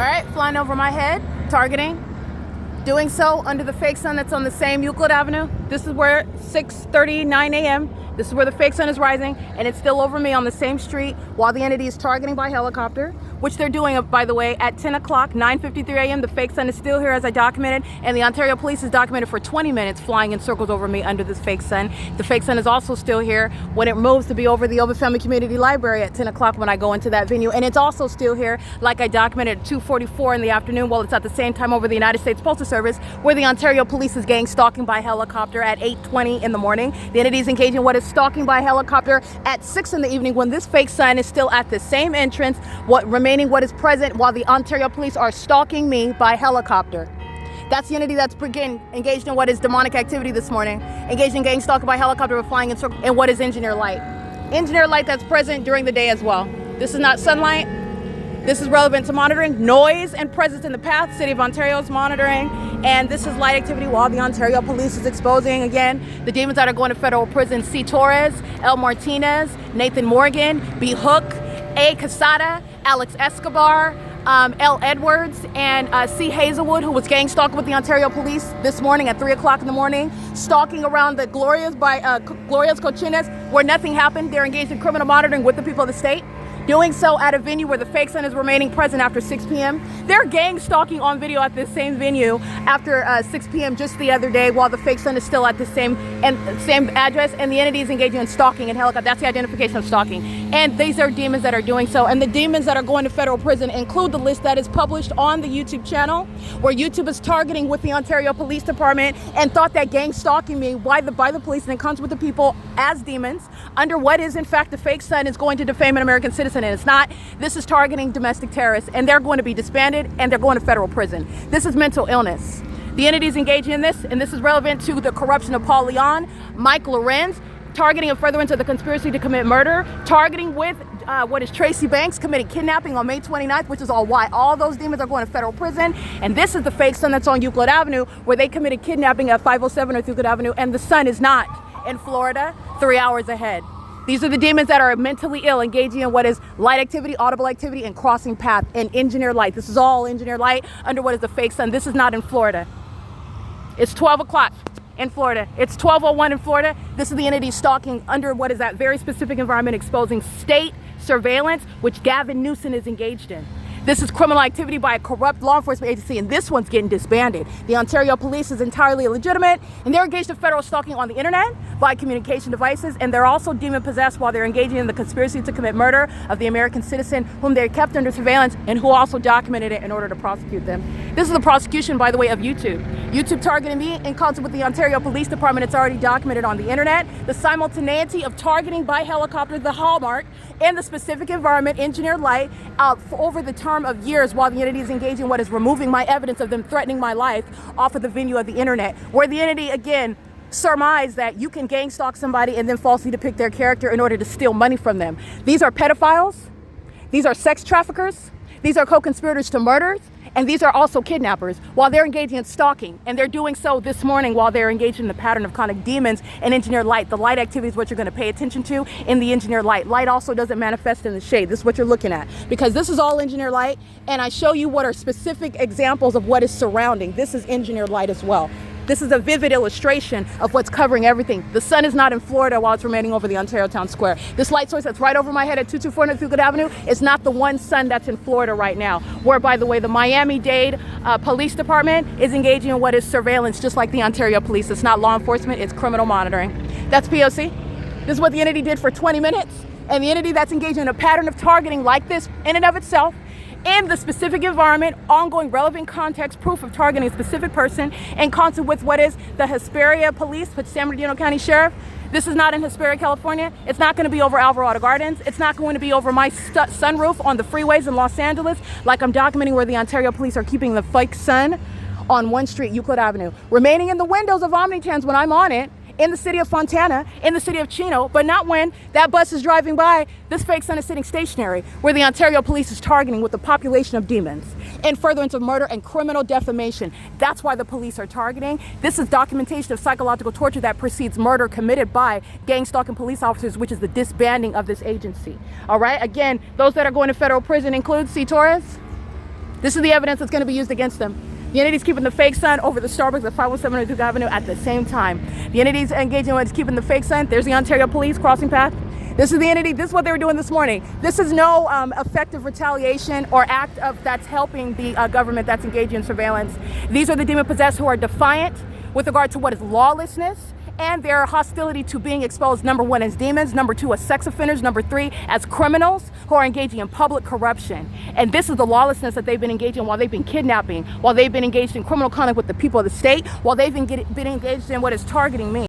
right, flying over my head, targeting. Doing so under the fake sun that's on the same Euclid Avenue. This is where 6:39 a.m. This is where the fake sun is rising, and it's still over me on the same street while the entity is targeting by helicopter, which they're doing, by the way, at 10 o'clock, 9:53 a.m. The fake sun is still here as I documented, and the Ontario Police is documented for 20 minutes flying in circles over me under this fake sun. The fake sun is also still here when it moves to be over the Ovid Family Community Library at 10 o'clock when I go into that venue, and it's also still here, like I documented, at 2:44 in the afternoon, while it's at the same time over the United States Postal Service, where the Ontario Police is gang stalking by helicopter at 8:20 in the morning. The entity is engaging in what is stalking by helicopter at 6 in the evening when this fake sun is still at the same entrance, what is present while the Ontario Police are stalking me by helicopter. That's the entity that's engaged in what is demonic activity this morning, engaged in gang stalking by helicopter, flying in circles, and what is engineer light. Engineer light that's present during the day as well. This is not sunlight. This is relevant to monitoring noise and presence in the path. City of Ontario is monitoring, and this is light activity while the Ontario Police is exposing, again, the demons that are going to federal prison: C. Torres, L. Martinez, Nathan Morgan, B. Hook, A. Casada, Alex Escobar, L. Edwards, and C. Hazelwood, who was gang stalking with the Ontario Police this morning at 3 o'clock in the morning, stalking around the Glorias by Glorias Cochinas, where nothing happened. They're engaged in criminal monitoring with the people of the state. Doing so at a venue where the fake sun is remaining present after 6 p.m. They're gang stalking on video at this same venue after 6 p.m. just the other day, while the fake sun is still at the same address, and the entity is engaging in stalking and helicopter. That's the identification of stalking. And these are demons that are doing so. And the demons that are going to federal prison include the list that is published on the YouTube channel, where YouTube is targeting with the Ontario Police Department and thought that gang stalking me by the police and it comes with the people as demons under what is in fact the fake sun is going to defame an American citizen. And it's not. This is targeting domestic terrorists, and they're going to be disbanded, and they're going to federal prison. This is mental illness. The entity is engaging in this, and this is relevant to the corruption of Paul Leon, Mike Lorenz, targeting and furtherance of the conspiracy to commit murder, targeting with what is Tracy Banks committing kidnapping on May 29th, which is why all those demons are going to federal prison. And this is the fake sun that's on Euclid Avenue, where they committed kidnapping at 507 North Euclid Avenue, and the sun is not in Florida, 3 hours ahead. These are the demons that are mentally ill, engaging in what is light activity, audible activity, and crossing path, and engineer light. This is all engineer light under what is the fake sun. This is not in Florida. It's 12 o'clock in Florida. It's 12:01 in Florida. This is the entity stalking under what is that very specific environment, exposing state surveillance, which Gavin Newsom is engaged in. This is criminal activity by a corrupt law enforcement agency, and this one's getting disbanded. The Ontario Police is entirely illegitimate, and they're engaged in federal stalking on the internet via communication devices, and they're also demon-possessed while they're engaging in the conspiracy to commit murder of the American citizen whom they kept under surveillance and who also documented it in order to prosecute them. This is the prosecution, by the way, of YouTube. YouTube targeting me in concert with the Ontario Police Department. It's already documented on the internet. The simultaneity of targeting by helicopter, the hallmark, and the specific environment, engineer light, for over the term of years while the entity is engaging what is removing my evidence of them threatening my life off of the venue of the internet, where the entity, again, surmise that you can gang stalk somebody and then falsely depict their character in order to steal money from them. These are pedophiles. These are sex traffickers. These are co-conspirators to murders. And these are also kidnappers while they're engaging in stalking. And they're doing so this morning while they're engaged in the pattern of conic demons and engineer light. The light activity is what you're going to pay attention to in the engineer light. Light also doesn't manifest in the shade. This is what you're looking at, because this is all engineer light. And I show you what are specific examples of what is surrounding. This is engineer light as well. This is a vivid illustration of what's covering everything. The sun is not in Florida while it's remaining over the Ontario Town Square. This light source that's right over my head at 224 North Euclid Avenue is not the one sun that's in Florida right now, where, by the way, the Miami-Dade Police Department is engaging in what is surveillance, just like the Ontario Police. It's not law enforcement, it's criminal monitoring. That's P.O.C. This is what the entity did for 20 minutes. And the entity that's engaged in a pattern of targeting like this in and of itself, in the specific environment, ongoing relevant context, proof of targeting a specific person, in concert with what is the Hesperia Police, San Bernardino County Sheriff. This is not in Hesperia, California. It's not going to be over Alvarado Gardens. It's not going to be over my sunroof on the freeways in Los Angeles, like I'm documenting where the Ontario Police are keeping the fake sun on 1 Street, Euclid Avenue, remaining in the windows of Omnitrans when I'm on it, in the city of Fontana, in the city of Chino, but not when that bus is driving by. This fake sun is sitting stationary, where the Ontario Police is targeting with the population of demons in furtherance of murder and criminal defamation. That's why the police are targeting. This is documentation of psychological torture that precedes murder committed by gang stalking police officers, which is the disbanding of this agency. All right, again, those that are going to federal prison include C. Torres, This is the evidence that's going to be used against them. The entity's keeping the fake sign over the Starbucks at 517 Duke Avenue at the same time. The entity's engaging with keeping the fake sign. There's the Ontario Police crossing path. This is the entity. This is what they were doing this morning. This is no effective retaliation or act of that's helping the government that's engaging in surveillance. These are the demon-possessed who are defiant with regard to what is lawlessness and their hostility to being exposed, number one, as demons, number two, as sex offenders, number three, as criminals who are engaging in public corruption. And this is the lawlessness that they've been engaging while they've been kidnapping, while they've been engaged in criminal conduct with the people of the state, while they've been engaged in what is targeting me.